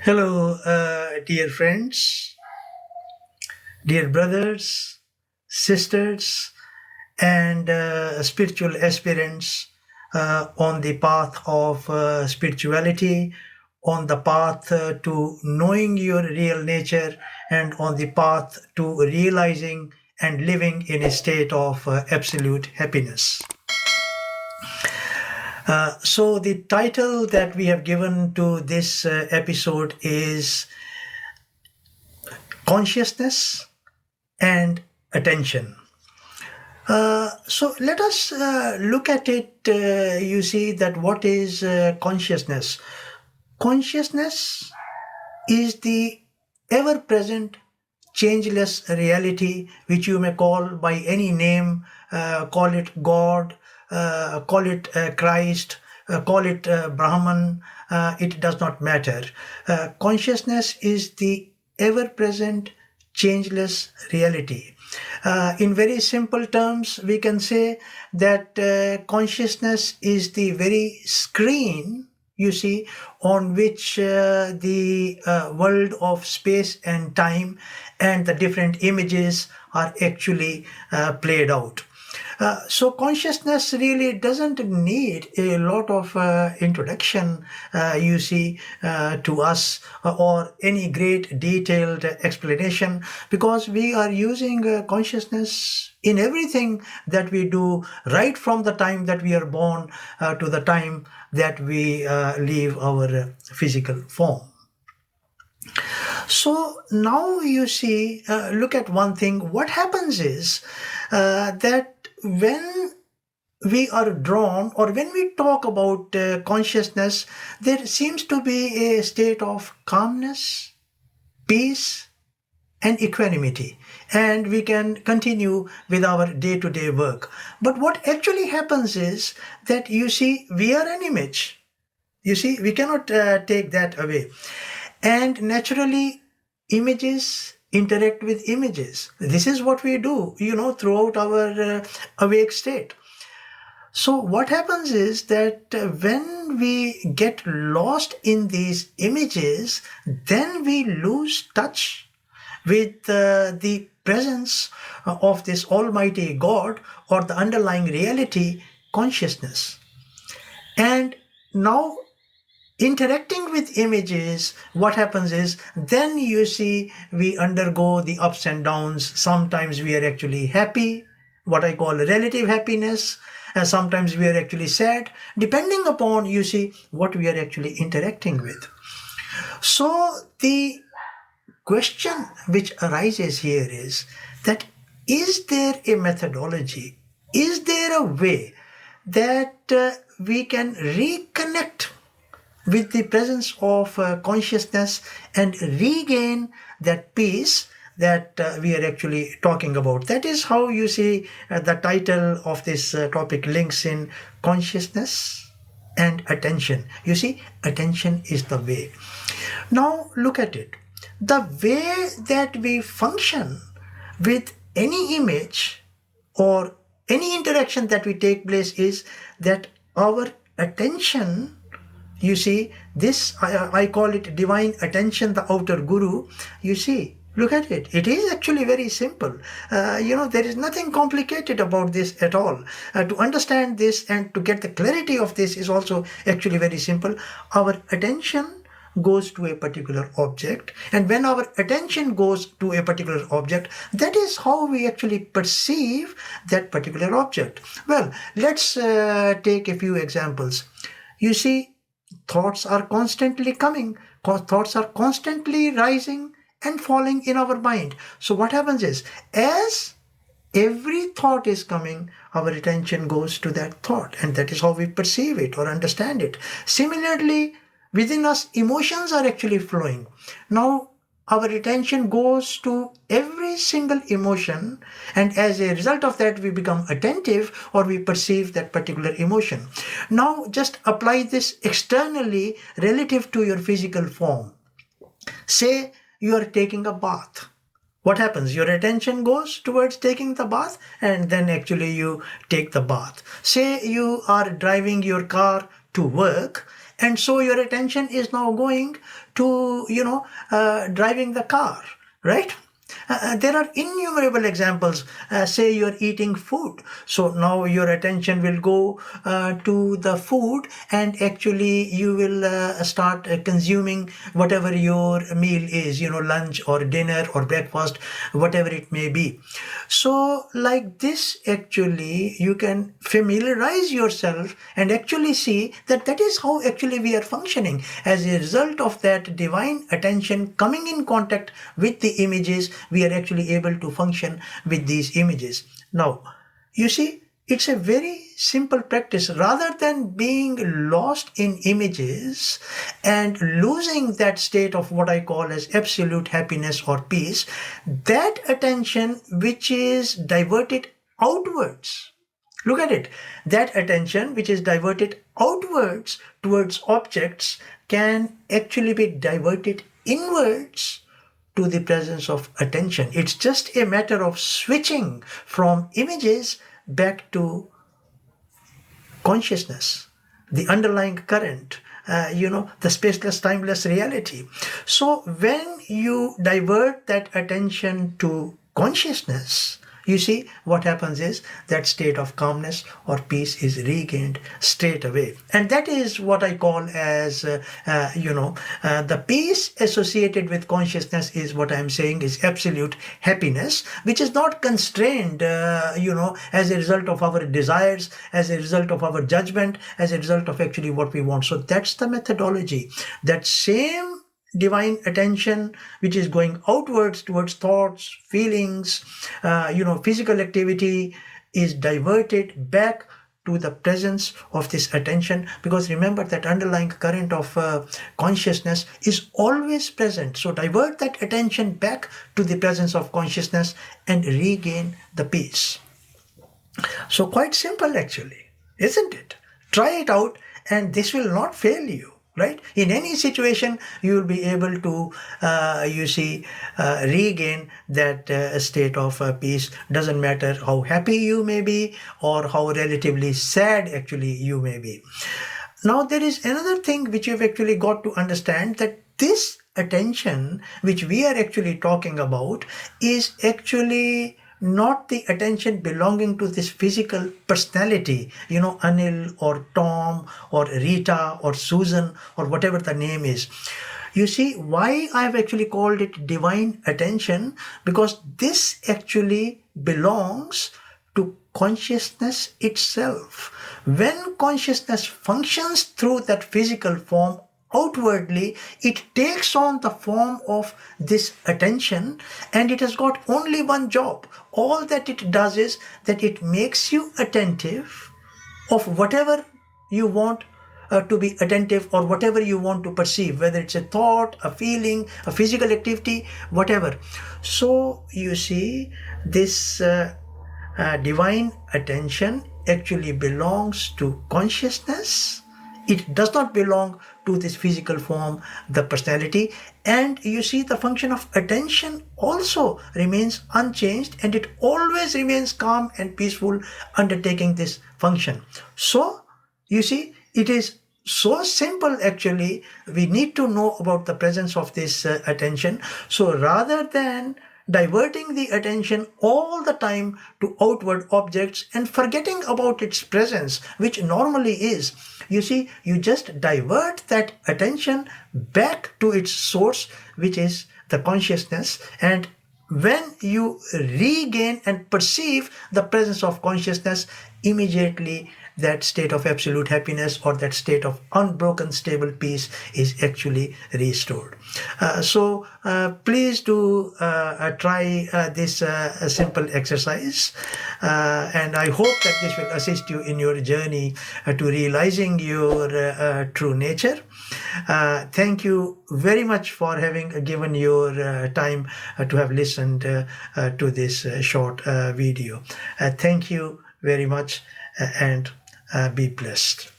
Hello, dear friends, dear brothers, sisters, and spiritual aspirants on the path of spirituality, on the path to knowing your real nature, and on the path to realizing and living in a state of absolute happiness. So, the title that we have given to this episode is Consciousness and Attention. So let us look at it. You see that what is consciousness? Consciousness is the ever present, changeless reality, which you may call by any name, call it God, call it Christ, call it Brahman, it does not matter. Consciousness is the ever present, changeless reality. In very simple terms, we can say that consciousness is the very screen, you see, on which the world of space and time and the different images are actually played out. So consciousness really doesn't need a lot of introduction, you see, to us or any great detailed explanation, because we are using consciousness in everything that we do, right from the time that we are born to the time that we leave our physical form. So now you see, look at one thing. What happens is that when we are drawn or when we talk about consciousness, there seems to be a state of calmness, peace, and equanimity, and we can continue with our day-to-day work. But what actually happens is that you see, we are an image. You see, we cannot take that away. And naturally, images interact with images. This is what we do, throughout our awake state. So what happens is that when we get lost in these images, then we lose touch with the presence of this Almighty God or the underlying reality, consciousness. And now interacting with images, what happens is then you see we undergo the ups and downs. Sometimes we are actually happy, what I call relative happiness, and sometimes we are actually sad, depending upon, you see, what we are actually interacting with. So the question which arises here is that, is there a methodology, is there a way that we can reconnect with the presence of consciousness and regain that peace that we are actually talking about? That is how you see the title of this topic links in consciousness and attention. You see, attention is the way. Now look at it. The way that we function with any image or any interaction that we take place is that our attention, you see, this, I call it divine attention, the outer guru. You see, look at it. It is actually very simple. There is nothing complicated about this at all. To understand this and to get the clarity of this is also actually very simple. Our attention goes to a particular object, and when our attention goes to a particular object, that is how we actually perceive that particular object. Well, let's take a few examples. You see, thoughts are constantly coming, thoughts are constantly rising and falling in our mind. So what happens is, as every thought is coming, our attention goes to that thought, and that is how we perceive it or understand it. Similarly, within us, emotions are actually flowing. Now our attention goes to every single emotion, and as a result of that we become attentive or we perceive that particular emotion. Now just apply this externally relative to your physical form. Say you are taking a bath. What happens? Your attention goes towards taking the bath, and then actually you take the bath. Say you are driving your car to work, and so your attention is now going to driving the car, right? There are innumerable examples. Say you're eating food, so now your attention will go to the food, and actually you will start consuming whatever your meal is, lunch or dinner or breakfast, whatever it may be. So like this, actually you can familiarize yourself and actually see that that is how actually we are functioning. As a result of that divine attention coming in contact with the images, we are actually able to function with these images. Now, you see, it's a very simple practice. Rather than being lost in images and losing that state of what I call as absolute happiness or peace, that attention which is diverted outwards, look at it, that attention which is diverted outwards towards objects can actually be diverted inwards to the presence of attention. It's just a matter of switching from images back to consciousness, the underlying current, the spaceless, timeless reality. So when you divert that attention to consciousness, you see what happens is that state of calmness or peace is regained straight away. And that is what I call as, the peace associated with consciousness is what I'm saying is absolute happiness, which is not constrained, as a result of our desires, as a result of our judgment, as a result of actually what we want. So that's the methodology. That same divine attention which is going outwards towards thoughts, feelings, physical activity is diverted back to the presence of this attention, because remember that underlying current of consciousness is always present. So divert that attention back to the presence of consciousness and regain the peace. So quite simple actually, isn't it? Try it out and this will not fail you. Right? In any situation, you will be able to, regain that state of peace. Doesn't matter how happy you may be or how relatively sad actually you may be. Now, there is another thing which you've actually got to understand, that this attention which we are actually talking about is actually not the attention belonging to this physical personality, Anil or Tom or Rita or Susan or whatever the name is. You see why I've actually called it divine attention? Because this actually belongs to consciousness itself. When consciousness functions through that physical form outwardly, it takes on the form of this attention, and it has got only one job. All that it does is that it makes you attentive of whatever you want to be attentive, or whatever you want to perceive, whether it's a thought, a feeling, a physical activity, whatever. So you see, this divine attention actually belongs to consciousness. It does not belong to this physical form, the personality. And you see, the function of attention also remains unchanged, and it always remains calm and peaceful undertaking this function. So you see, it is so simple actually. We need to know about the presence of this attention. So rather than diverting the attention all the time to outward objects and forgetting about its presence, which normally is, you see, you just divert that attention back to its source, which is the consciousness. And when you regain and perceive the presence of consciousness, immediately that state of absolute happiness or that state of unbroken stable peace is actually restored. So please do try this simple exercise, and I hope that this will assist you in your journey to realizing your true nature. Thank you very much for having given your time to have listened to this short video. Thank you very much, and be blessed.